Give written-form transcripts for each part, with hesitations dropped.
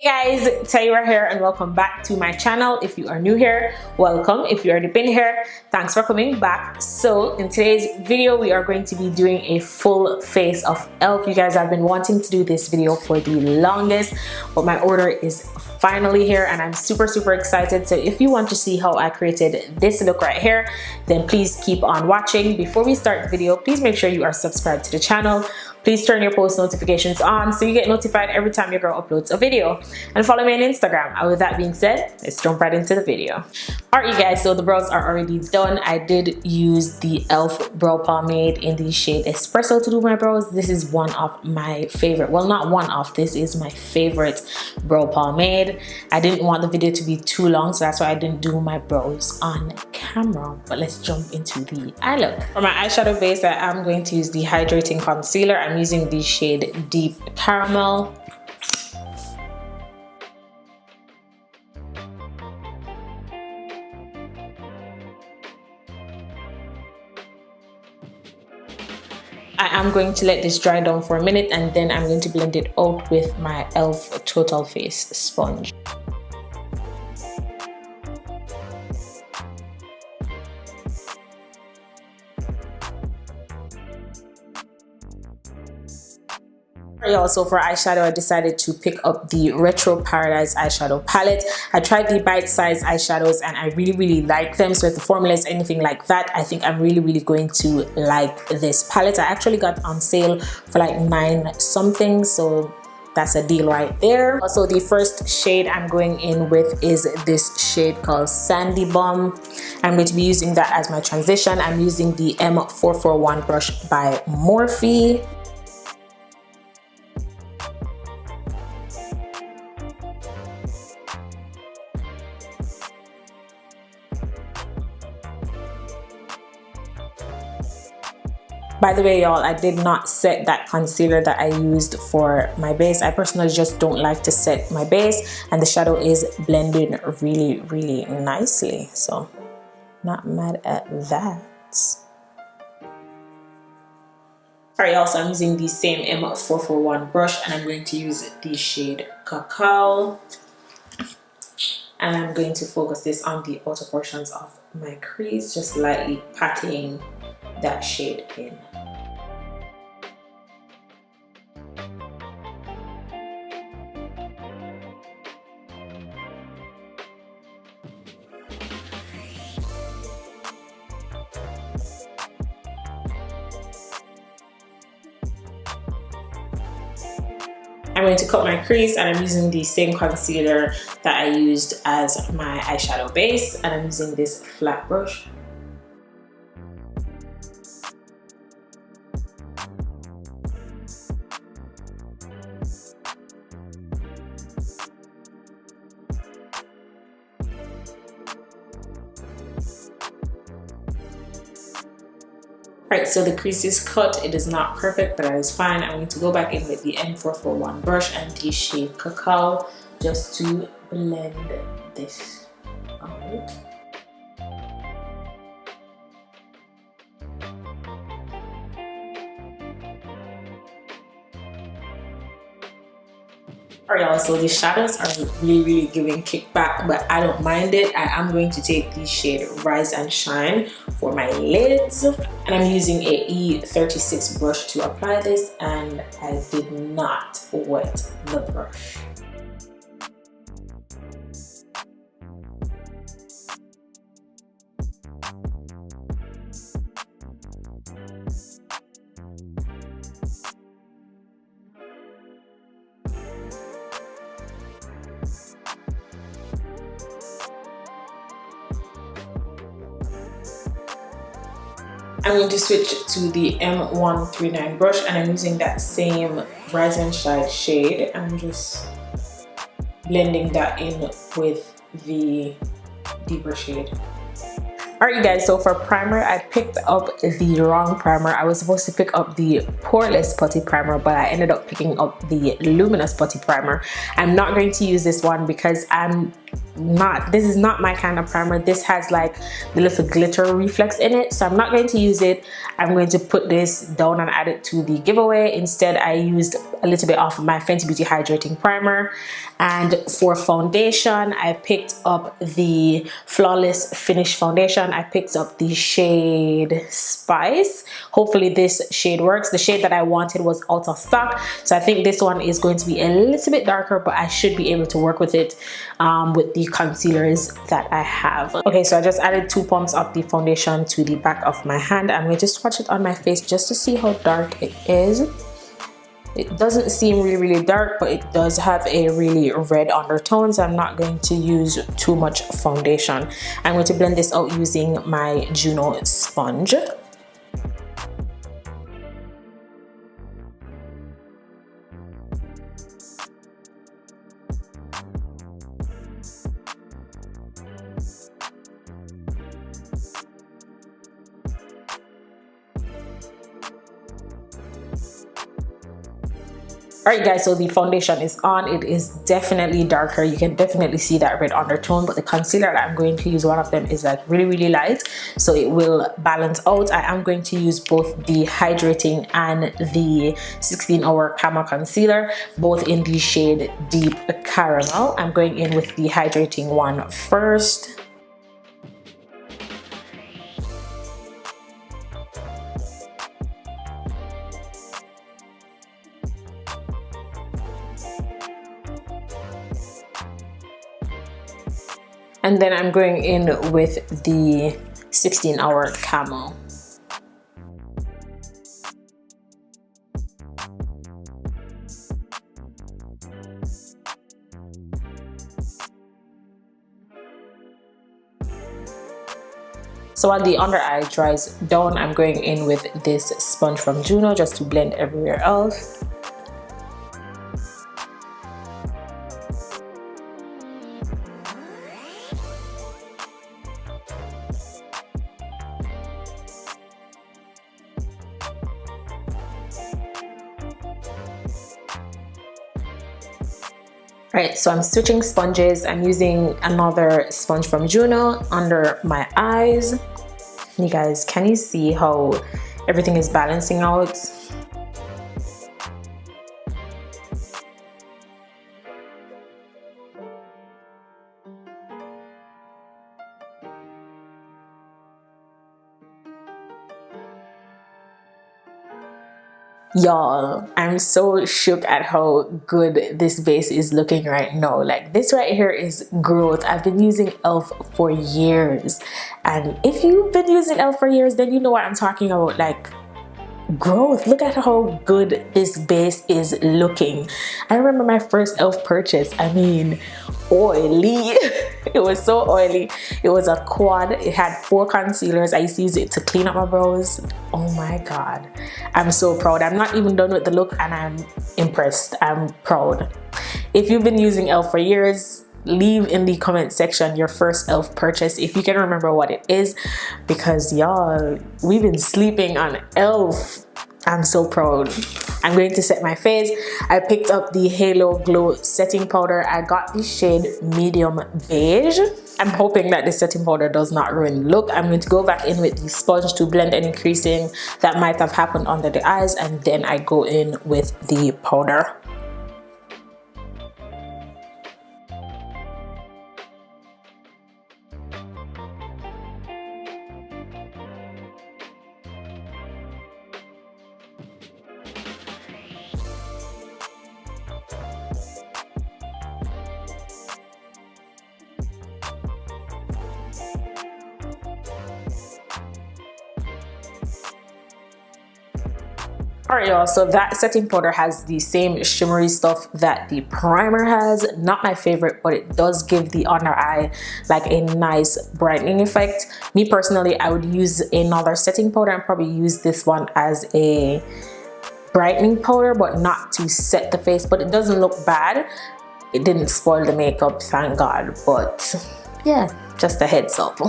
Hey guys, Taylor here and welcome back to my channel. If you are new here, welcome. If you already been here, thanks for coming back. So in today's video, we are going to be doing a full face of e.l.f. You guys have been wanting to do this video for the longest, but my order is finally here and I'm super excited. So if you want to see how I created this look right here, then please keep on watching. Before we start the video, please make sure you are subscribed to the channel. Please turn your post notifications on so you get notified every time your girl uploads a video. And follow me on Instagram. And with that being said, let's jump right into the video. Alright you guys, so the brows are already done. I did use the e.l.f. brow pomade in the shade Espresso to do my brows. This is one of my favorite, well not one of, this is my favorite brow pomade. I didn't want the video to be too long, so that's why I didn't do my brows on camera. But let's jump into the eye look. For my eyeshadow base, I am going to use the hydrating concealer. I'm using the shade Deep Caramel. I am going to let this dry down for a minute and then I'm going to blend it out with my e.l.f. Total Face sponge. Also for eyeshadow, I decided to pick up the Retro Paradise eyeshadow palette. I tried the bite-sized eyeshadows and I really like them. So if the formula is anything like that, I think I'm really going to like this palette. I actually got on sale for like 9 something, so that's a deal right there. Also, the first shade I'm going in with is this shade called Sandy Bomb. I'm going to be using that as my transition. I'm using the M441 brush by Morphe. By the way, y'all, I did not set that concealer that I used for my base. I personally just don't like to set my base, and the shadow is blending really nicely. So, not mad at that. Alright, y'all, so I'm using the same M441 brush, and I'm going to use the shade Cacao. And I'm going to focus this on the outer portions of my crease, just lightly patting that shade in. I'm going to cut my crease and I'm using the same concealer that I used as my eyeshadow base, and I'm using this flat brush. Right, so the crease is cut. It is not perfect, but that is fine. I'm going to go back in with the M441 brush and the shade Cacao just to blend this out. Alright y'all, so the shadows are really giving kickback, but I don't mind it. I am going to take the shade Rise and Shine for my lids, and I'm using a E36 brush to apply this, and I did not wet the brush. I'm going to switch to the M139 brush, and I'm using that same Rise and Shine shade, and I'm just blending that in with the deeper shade. Alright you guys, so for primer, I picked up the wrong primer. I was supposed to pick up the poreless putty primer, but I ended up picking up the luminous putty primer. I'm not going to use this one because this is not my kind of primer. This has like the little glitter reflex in it, so I'm not going to use it. I'm going to put this down and add it to the giveaway. Instead, I used a little bit of my Fenty Beauty Hydrating Primer. And for foundation, I picked up the Flawless Finish Foundation. I picked up the shade Spice. Hopefully this shade works. The shade that I wanted was out of stock, so I think this one is going to be a little bit darker, but I should be able to work with it with the concealers that I have. Okay, so I just added 2 pumps of the foundation to the back of my hand. I'm going to swatch it on my face just to see how dark it is. It doesn't seem really dark, but it does have a really red undertone, so I'm not going to use too much foundation. I'm going to blend this out using my Juno sponge. Alright guys, so the foundation is on. It is definitely darker. You can definitely see that red undertone, but the concealer that I'm going to use, one of them is like really light, so it will balance out. I am going to use both the hydrating and the 16-hour camo concealer, both in the shade Deep Caramel. I'm going in with the hydrating one first. And then I'm going in with the 16-hour camo. So while the under eye dries down, I'm going in with this sponge from Juno just to blend everywhere else. Alright, so I'm switching sponges. I'm using another sponge from Juno under my eyes. You guys, can you see how everything is balancing out? Y'all, I'm so shook at how good this base is looking right now. Like, this right here is growth. I've been using e.l.f. for years, and if you've been using e.l.f. for years, then you know what I'm talking about. Like, growth. Look at how good this base is looking. I remember my first e.l.f. purchase. I mean, oily. It was so oily. It was a quad. It had 4 concealers. I used to use it to clean up my brows. Oh my god, I'm so proud. I'm not even done with the look and I'm impressed. I'm proud. If you've been using e.l.f. for years, leave in the comment section your first e.l.f. purchase if you can remember what it is, because y'all, we've been sleeping on e.l.f. I'm so proud. I'm going to set my face. I picked up the Halo Glow setting powder. I got the shade medium beige. I'm hoping that the setting powder does not ruin the look. I'm going to go back in with the sponge to blend any creasing that might have happened under the eyes, and then I go in with the powder. Alright y'all, so that setting powder has the same shimmery stuff that the primer has. Not my favorite, but it does give the under eye like a nice brightening effect. Me personally, I would use another setting powder and probably use this one as a brightening powder, but not to set the face. But it doesn't look bad. It didn't spoil the makeup, thank God. But yeah, just a heads up.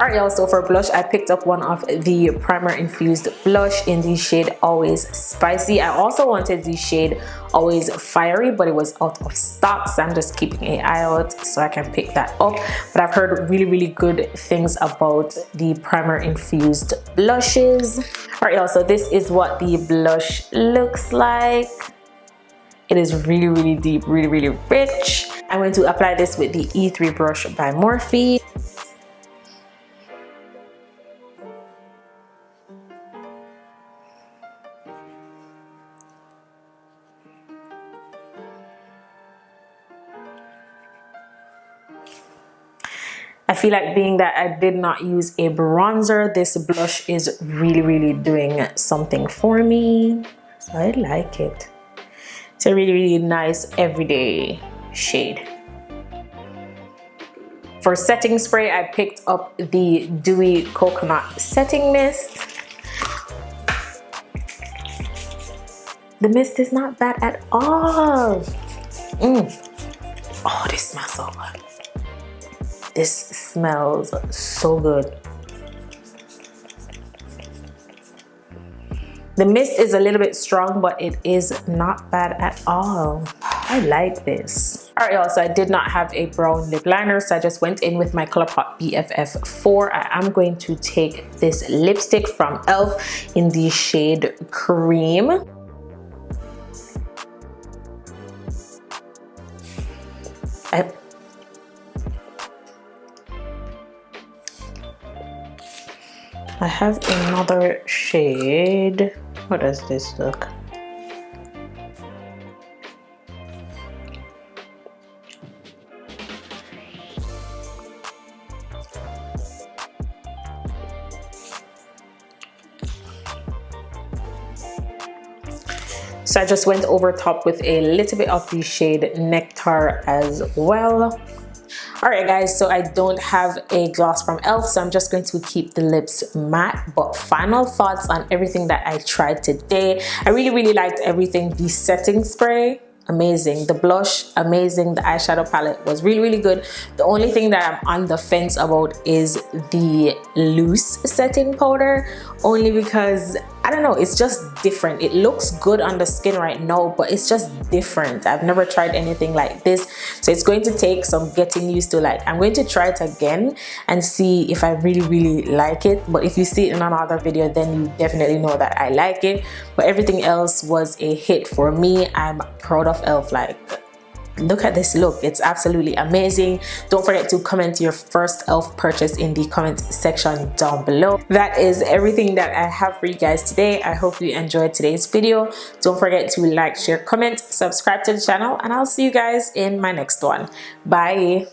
Alright y'all, so for blush, I picked up one of the primer infused blush in the shade Always Spicy. I also wanted the shade Always Fiery, but it was out of stock, so I'm just keeping an eye out so I can pick that up. But I've heard really good things about the primer infused blushes. Alright y'all, so this is what the blush looks like. It is really deep, really rich. I'm going to apply this with the E3 brush by Morphe. I feel like being that I did not use a bronzer, this blush is really doing something for me. So I like it. It's a really nice everyday shade. For setting spray, I picked up the Dewy Coconut Setting Mist. The mist is not bad at all. Oh, this smells so good. This smells so good. The mist is a little bit strong, but it is not bad at all. I like this. All right, y'all, so I did not have a brown lip liner, so I just went in with my ColourPop BFF4. I am going to take this lipstick from e.l.f. in the shade Cream. I have another shade. What does this look? So I just went over top with a little bit of the shade Nectar as well. Alright guys, so I don't have a gloss from e.l.f. so I'm just going to keep the lips matte. But final thoughts on everything that I tried today. I really liked everything. The setting spray, amazing. The blush, amazing. The eyeshadow palette was really good. The only thing that I'm on the fence about is the loose setting powder, only because I don't know, it's just different. It looks good on the skin right now, but it's just different. I've never tried anything like this, so it's going to take some getting used to. Like, I'm going to try it again and see if I really like it. But if you see it in another video, then you definitely know that I like it. But everything else was a hit for me. I'm proud of e.l.f. Like, look at this look. It's absolutely amazing. Don't forget to comment your first e.l.f. purchase in the comment section down below. That is everything that I have for you guys today. I hope you enjoyed today's video. Don't forget to like, share, comment, subscribe to the channel, and I'll see you guys in my next one. Bye.